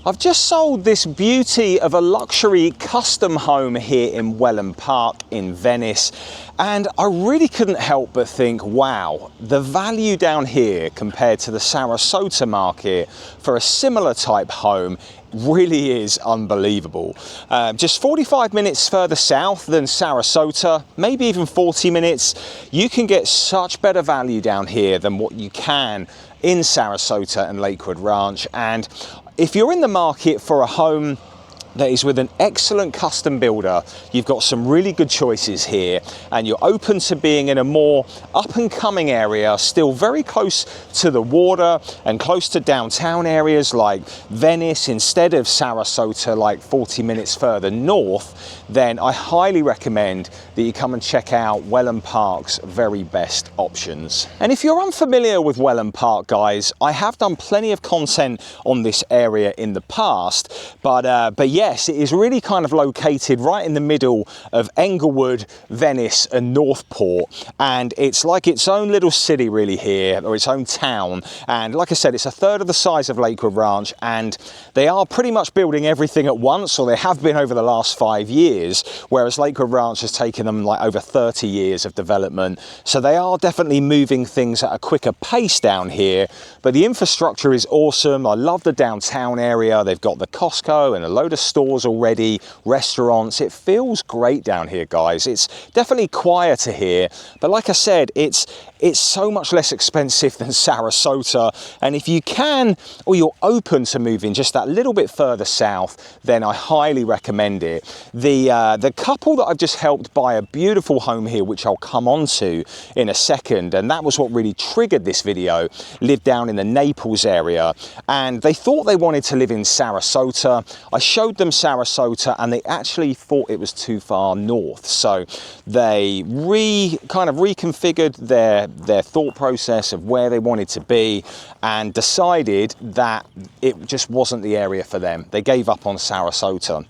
I've just sold this beauty of a luxury custom home here in Wellen Park in Venice, and I really couldn't help but think, wow, the value down here compared to the Sarasota market for a similar type home really is unbelievable. Just 45 minutes further south than Sarasota, maybe even 40 minutes, you can get such better value down here than what you can in Sarasota and Lakewood Ranch. And if you're in the market for a home that is with an excellent custom builder, you've got some really good choices here, and you're open to being in a more up and coming area, still very close to the water and close to downtown areas like Venice instead of Sarasota, like 40 minutes further north, then I highly recommend that you come and check out Wellen Park's very best options. And if you're unfamiliar with Wellen Park, guys, I have done plenty of content on this area in the past, but yes, it is really kind of located right in the middle of Englewood, Venice and Northport, and it's like its own little city really here, or its own town. And like I said, it's a third of the size of Lakewood Ranch, and they are pretty much building everything at once, or they have been over the last 5 years, whereas Lakewood Ranch has taken them like over 30 years of development. So they are definitely moving things at a quicker pace down here, but the infrastructure is awesome. I love the downtown area. They've got the Costco and a load of stores already, restaurants. It feels great down here, guys. It's definitely quieter here, but like I said, it's so much less expensive than Sarasota. And if you can, or you're open to moving just that little bit further south, then I highly recommend it. The couple that I've just helped buy a beautiful home here, which I'll come on to in a second, and that was what really triggered this video, lived down in the Naples area, and they thought they wanted to live in Sarasota. I showed them Sarasota, and they actually thought it was too far north, so they kind of reconfigured their thought process of where they wanted to be and decided that it just wasn't the area for them. They gave up on Sarasota,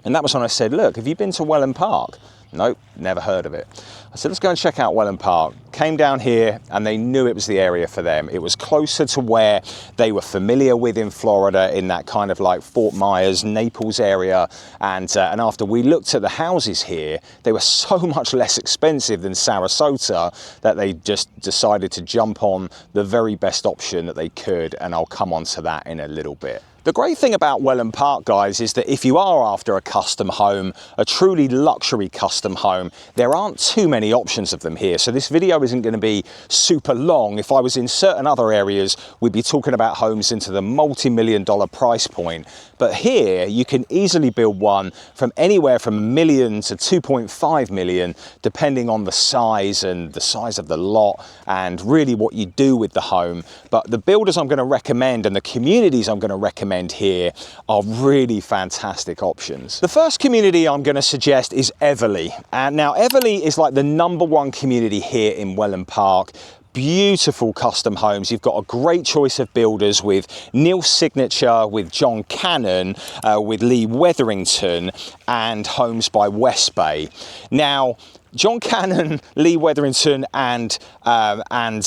and that was when I said, look, have you been to Wellen Park? Nope, never heard of it. I said, let's go and check out Wellen Park. Came down here and they knew it was the area for them. It was closer to where they were familiar with in Florida, in that kind of like Fort Myers, Naples area. And after we looked at the houses here, they were so much less expensive than Sarasota that they just decided to jump on the very best option that they could. And I'll come on to that in a little bit. The great thing about Wellen Park, guys, is that if you are after a custom home, a truly luxury custom home, there aren't too many options of them here. So this video isn't going to be super long. If I was in certain other areas, we'd be talking about homes into the multi-million-dollar price point. But here, you can easily build one from anywhere from $1 million to $2.5 million, depending on the size and the size of the lot and really what you do with the home. But the builders I'm going to recommend and the communities I'm going to recommend here are really fantastic options. The first community I'm going to suggest is Everly. And now Everly is like the #1 community here in Wellen Park. Beautiful custom homes. You've got a great choice of builders with Neil Signature, with John Cannon, with Lee Wetherington, and Homes by West Bay. Now, John Cannon, Lee Wetherington, and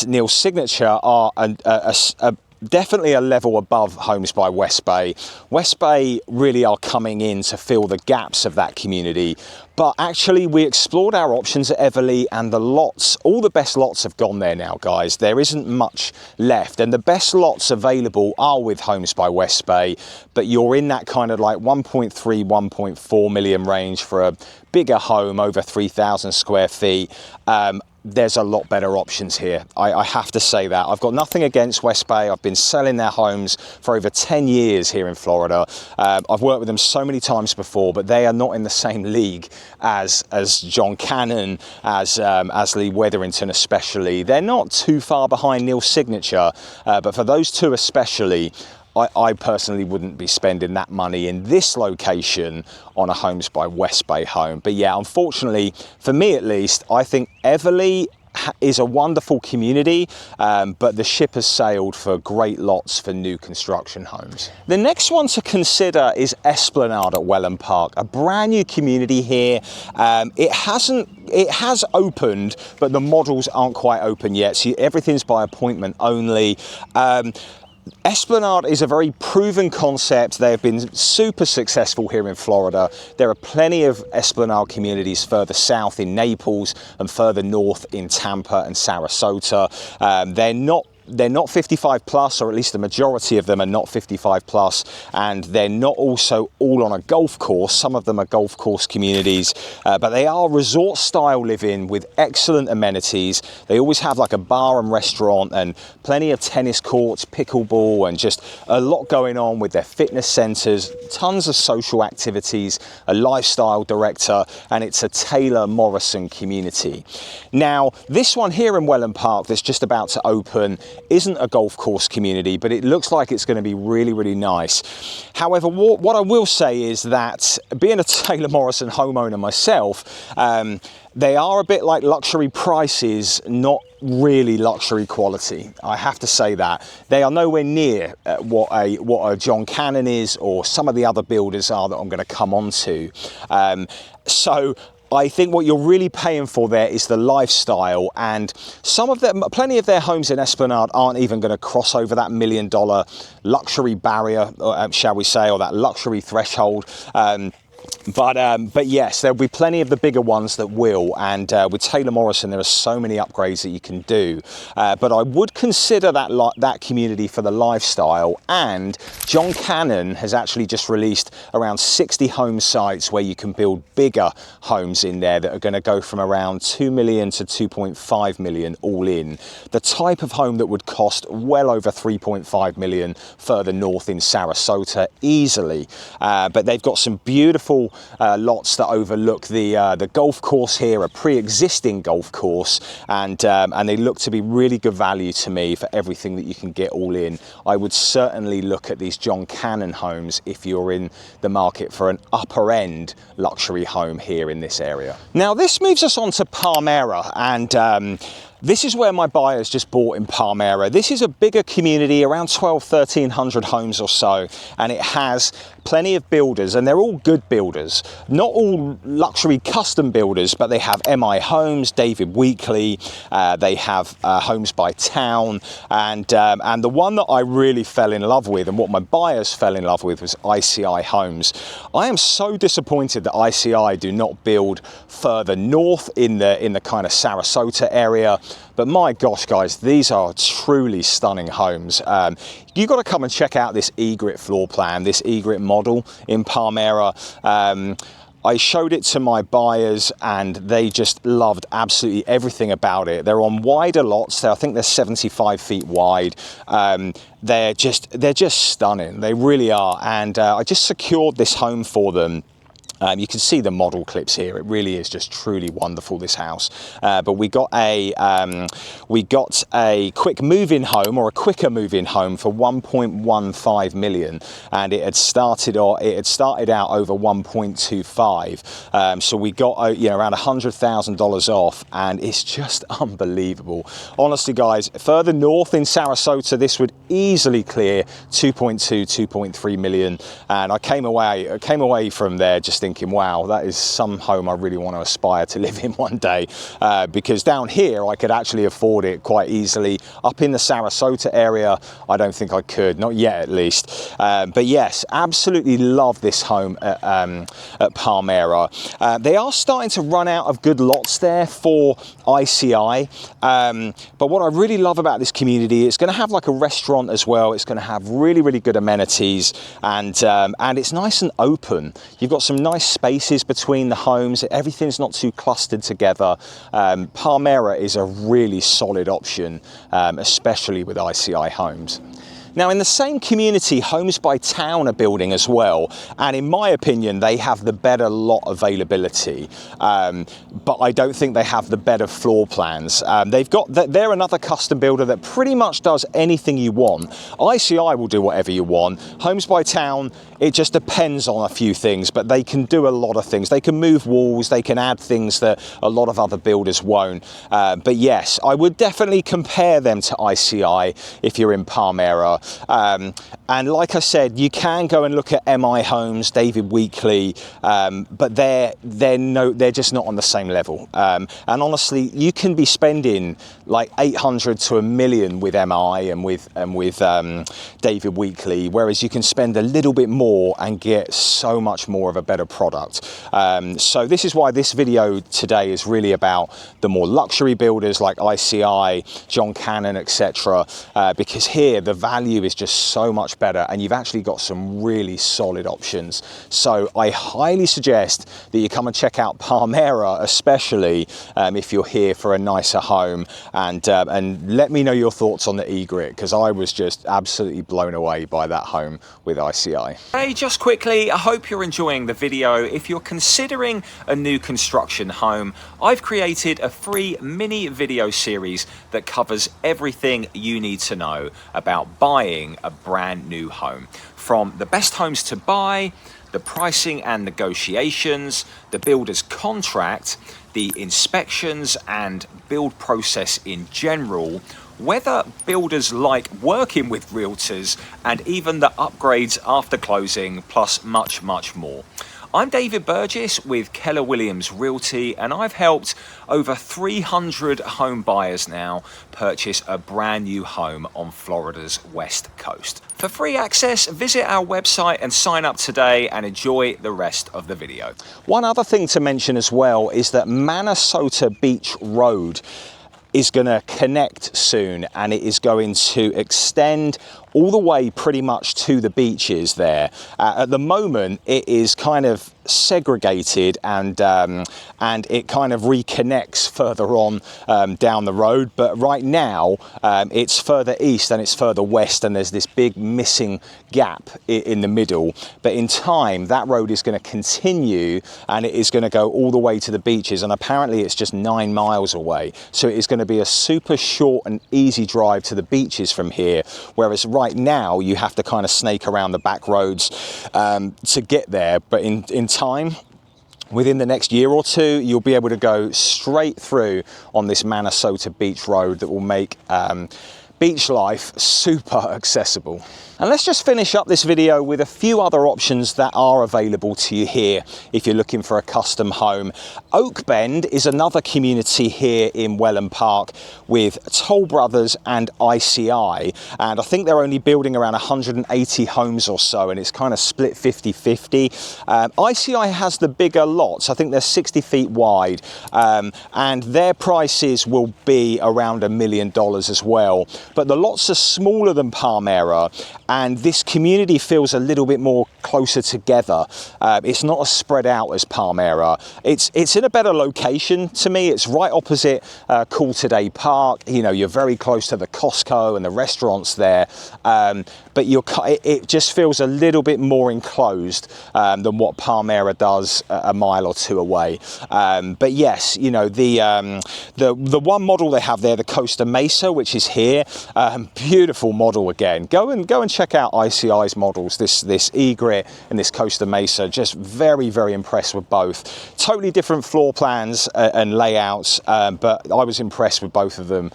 Neil Signature are definitely a level above Homes by West Bay. West Bay really are coming in to fill the gaps of that community. But actually, we explored our options at Everly, and the lots, all the best lots have gone there now, guys. There isn't much left, and the best lots available are with Homes by West Bay, but you're in that kind of like 1.3, 1.4 million range for a bigger home over 3,000 square feet. There's a lot better options here. I have to say that. I've got nothing against West Bay. I've been selling their homes for over 10 years here in Florida. I've worked with them so many times before, but they are not in the same league as John Cannon, as Lee Wetherington especially. They're not too far behind Neil Signature, but for those two especially, I personally wouldn't be spending that money in this location on a Homes by West Bay home. But yeah, unfortunately, for me at least, I think Everly is a wonderful community, but the ship has sailed for great lots for new construction homes. The next one to consider is Esplanade at Wellen Park, a brand new community here. It has opened, but the models aren't quite open yet, so everything's by appointment only. Esplanade is a very proven concept. They have been super successful here in Florida. There are plenty of Esplanade communities further south in Naples and further north in Tampa and Sarasota. They're not 55 plus, or at least the majority of them are not 55 plus, and they're not also all on a golf course. Some of them are golf course communities, but they are resort style living with excellent amenities. They always have like a bar and restaurant and plenty of tennis courts, pickleball, and just a lot going on with their fitness centers, tons of social activities, a lifestyle director, and it's a Taylor Morrison community. Now, this one here in Wellen Park that's just about to open isn't a golf course community, but it looks like it's going to be really, really nice. However, what I will say is that being a Taylor Morrison homeowner myself, they are a bit like luxury prices, not really luxury quality. I have to say that. They are nowhere near what a John Cannon is, or some of the other builders are that I'm going to come on to. So I think what you're really paying for there is the lifestyle, and plenty of their homes in Esplanade aren't even going to cross over that $1 million luxury barrier, shall we say, or that luxury threshold. But yes, there'll be plenty of the bigger ones that will, and with Taylor Morrison there are so many upgrades that you can do, but I would consider that community for the lifestyle. And John Cannon has actually just released around 60 home sites where you can build bigger homes in there that are going to go from around 2 million to 2.5 million all in. The type of home that would cost well over 3.5 million further north in Sarasota easily, but they've got some beautiful lots that overlook the golf course here, a pre-existing golf course, and they look to be really good value to me for everything that you can get all in. I would certainly look at these John Cannon homes if you're in the market for an upper end luxury home here in this area. Now this moves us on to Palmyra, and this is where my buyers just bought in Palmyra. This is a bigger community, around 1,300 homes or so, and it has plenty of builders, and they're all good builders. Not all luxury custom builders, but they have MI Homes, David Weekley, they have Homes by Town, and the one that I really fell in love with, and what my buyers fell in love with, was ICI Homes. I am so disappointed that ICI do not build further north in the kind of Sarasota area. But my gosh, guys, these are truly stunning homes. You've got to come and check out this egret floor plan, this egret model in Palmyra. I showed it to my buyers and they just loved absolutely everything about it. They're on wider lots. I think they're 75 feet wide. They're just stunning. They really are. And I just secured this home for them. You can see the model clips here. It really is just truly wonderful, this house. But we got a quick move-in home, or a quicker move-in home, for 1.15 million, and it had started out over 1.25. So we got around $100,000 off, and it's just unbelievable. Honestly, guys, further north in Sarasota, this would easily clear 2.3 million, and I came away from there just thinking, wow, that is some home I really want to aspire to live in one day, because down here I could actually afford it quite easily. Up in the Sarasota area, I don't think I could, not yet at least. But yes, absolutely love this home at Palmyra. They are starting to run out of good lots there for ICI, but what I really love about this community, it's going to have like a restaurant as well. It's going to have really, really good amenities, and it's nice and open. You've got some nice spaces between the homes. Everything's not too clustered together. Palmyra is a really solid option, especially with ICI Homes. Now, in the same community, Homes by Town are building as well, and in my opinion, they have the better lot availability, but I don't think they have the better floor plans. They're another custom builder that pretty much does anything you want. ICI will do whatever you want. Homes by Town, it just depends on a few things, but they can do a lot of things. They can move walls, they can add things that a lot of other builders won't. But yes, I would definitely compare them to ICI if you're in Palmyra. And like I said, you can go and look at ICI Homes, David Weekley, but they're just not on the same level. And honestly, you can be spending like 800 to $1 million with MI and with David Weekley, whereas you can spend a little bit more and get so much more of a better product. So this is why this video today is really about the more luxury builders like ICI, John Cannon, etc. Because here the value is just so much better, and you've actually got some really solid options. So I highly suggest that you come and check out Palmera, especially if you're here for a nicer home, and let me know your thoughts on the egret, because I was just absolutely blown away by that home with ICI. Hey, just quickly, I hope you're enjoying the video. If you're considering a new construction home, I've created a free mini video series that covers everything you need to know about buying a brand new home. From the best homes to buy, the pricing and negotiations, the builder's contract, the inspections and build process in general, whether builders like working with realtors, and even the upgrades after closing, plus much, much more. I'm David Burgess with Keller Williams Realty, and I've helped over 300 home buyers now purchase a brand new home on Florida's West Coast. For free access, visit our website and sign up today and enjoy the rest of the video. One other thing to mention as well is that Sarasota Beach Road is going to connect soon, and it is going to extend all the way pretty much to the beaches there. At the moment, it is kind of segregated, and it kind of reconnects further on down the road. But right now, it's further east and it's further west, and there's this big missing gap in the middle. But in time, that road is going to continue, and it is going to go all the way to the beaches. And apparently, it's just 9 miles away. So it is going to be a super short and easy drive to the beaches from here. Whereas right now, you have to kind of snake around the back roads to get there. But in time, within the next year or two, you'll be able to go straight through on this Sarasota Beach Road that will make beach life super accessible. And let's just finish up this video with a few other options that are available to you here if you're looking for a custom home. Oak Bend is another community here in Wellen Park with Toll Brothers and ICI, and I think they're only building around 180 homes or so, and it's kind of split 50-50. ICI has the bigger lots. I think they're 60 feet wide, and their prices will be around $1 million as well. But the lots are smaller than Palmera, and this community feels a little bit more closer together. It's not as spread out as Palmera. It's in a better location to me. It's right opposite Cool Today Park. You know, you're very close to the Costco and the restaurants there, but it just feels a little bit more enclosed than what Palmera does a mile or two away. But yes, you know, the one model they have there, the Costa Mesa, which is here, beautiful model again. Go and check out ICI's models, this Egret and this Costa Mesa. Just very, very impressed with both. Totally different floor plans and layouts, but I was impressed with both of them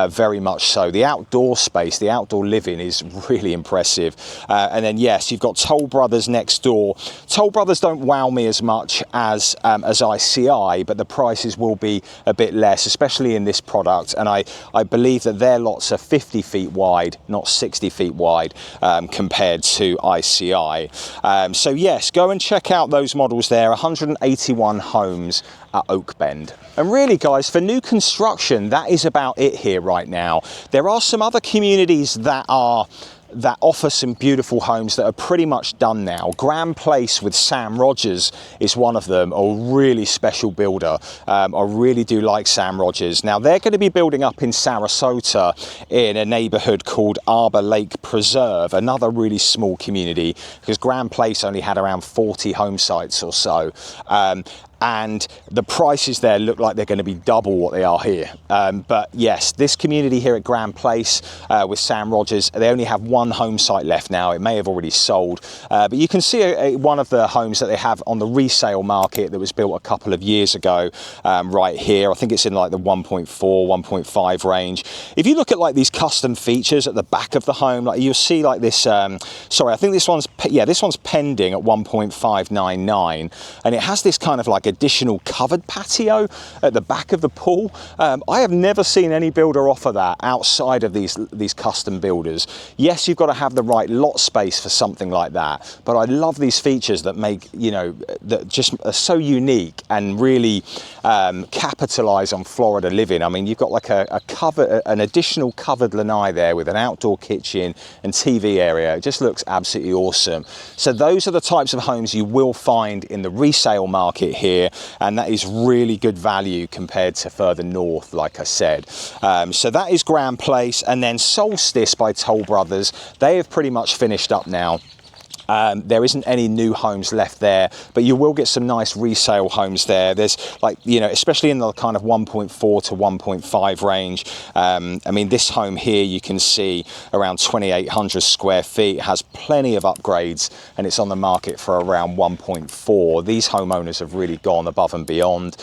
very much so. The outdoor space, the outdoor living is really impressive. And then yes, you've got Toll Brothers next door. Toll Brothers don't wow me as much as ICI, but the prices will be a bit less, especially in this product. And I believe that their lots are 50 feet wide, not 60 feet wide, compared to ICI. So yes, go and check out those models there. 181 homes at Oak Bend. And really guys, for new construction, that is about it here right now. There are some other communities that offer some beautiful homes that are pretty much done now. Grand Place with Sam Rogers is one of them, a really special builder. I really do like Sam Rogers. Now they're going to be building up in Sarasota in a neighborhood called Arbor Lake Preserve, another really small community, because Grand Place only had around 40 home sites or so. and the prices there look like they're going to be double what they are here. But yes, this community here at Grand Place with Sam Rogers, they only have one home site left now. It may have already sold, but you can see one of the homes that they have on the resale market that was built a couple of years ago right here. I think it's in like the 1.4, 1.5 range. If you look at like these custom features at the back of the home, like you'll see like this, sorry, I think this one's pending at 1.599, and it has this kind of like additional covered patio at the back of the pool. I have never seen any builder offer that outside of these custom builders. Yes, you've got to have the right lot space for something like that, but I love these features that make, you know, that just are so unique and really capitalize on Florida living. I mean, you've got like an additional covered lanai there with an outdoor kitchen and TV area. It just looks absolutely awesome. So those are the types of homes you will find in the resale market here, and that is really good value compared to further north, like I said. So that is Grand Place, and then Solstice by Toll Brothers. They have pretty much finished up now. There isn't any new homes left there, but you will get some nice resale homes there. There's like, you know, especially in the kind of 1.4 to 1.5 range. I mean, this home here, you can see around 2,800 square feet, has plenty of upgrades, and it's on the market for around 1.4. These homeowners have really gone above and beyond.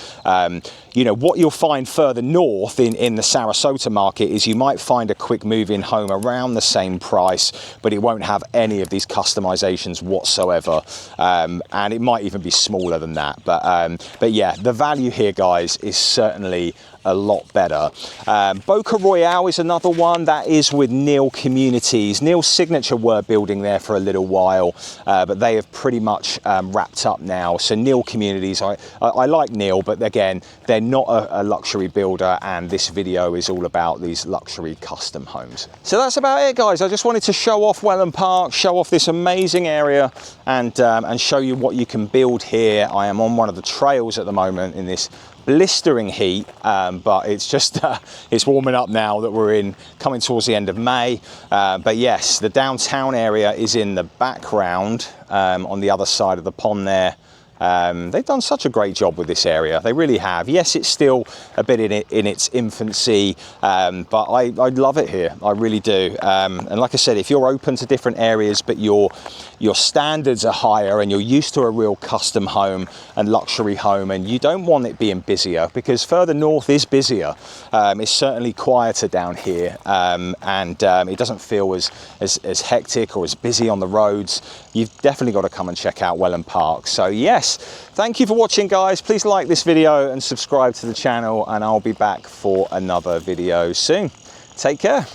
You know, what you'll find further north in the Sarasota market is you might find a quick move-in home around the same price, but it won't have any of these customizations whatsoever, and it might even be smaller than that. But yeah, the value here, guys, is certainly a lot better. Boca Royale is another one that is with Neil Communities. Neil's signature were building there for a little while, but they have pretty much wrapped up now. So Neil Communities, I like Neil, but again, they're not a luxury builder, and this video is all about these luxury custom homes. So that's about it, guys. I just wanted to show off Wellen Park, show off this amazing area, and show you what you can build here. I am on one of the trails at the moment in this blistering heat, but it's just it's warming up now that we're coming towards the end of May. But yes, the downtown area is in the background on the other side of the pond there. They've done such a great job with this area. They really have. Yes, it's still a bit in its infancy, but I love it here. I really do. And like I said, if you're open to different areas, but your standards are higher and you're used to a real custom home and luxury home, and you don't want it being busier, because further north is busier. It's certainly quieter down here, and it doesn't feel as hectic or as busy on the roads. You've definitely got to come and check out Wellen Park. So yes, thank you for watching, guys. Please like this video and subscribe to the channel, and I'll be back for another video soon. Take care.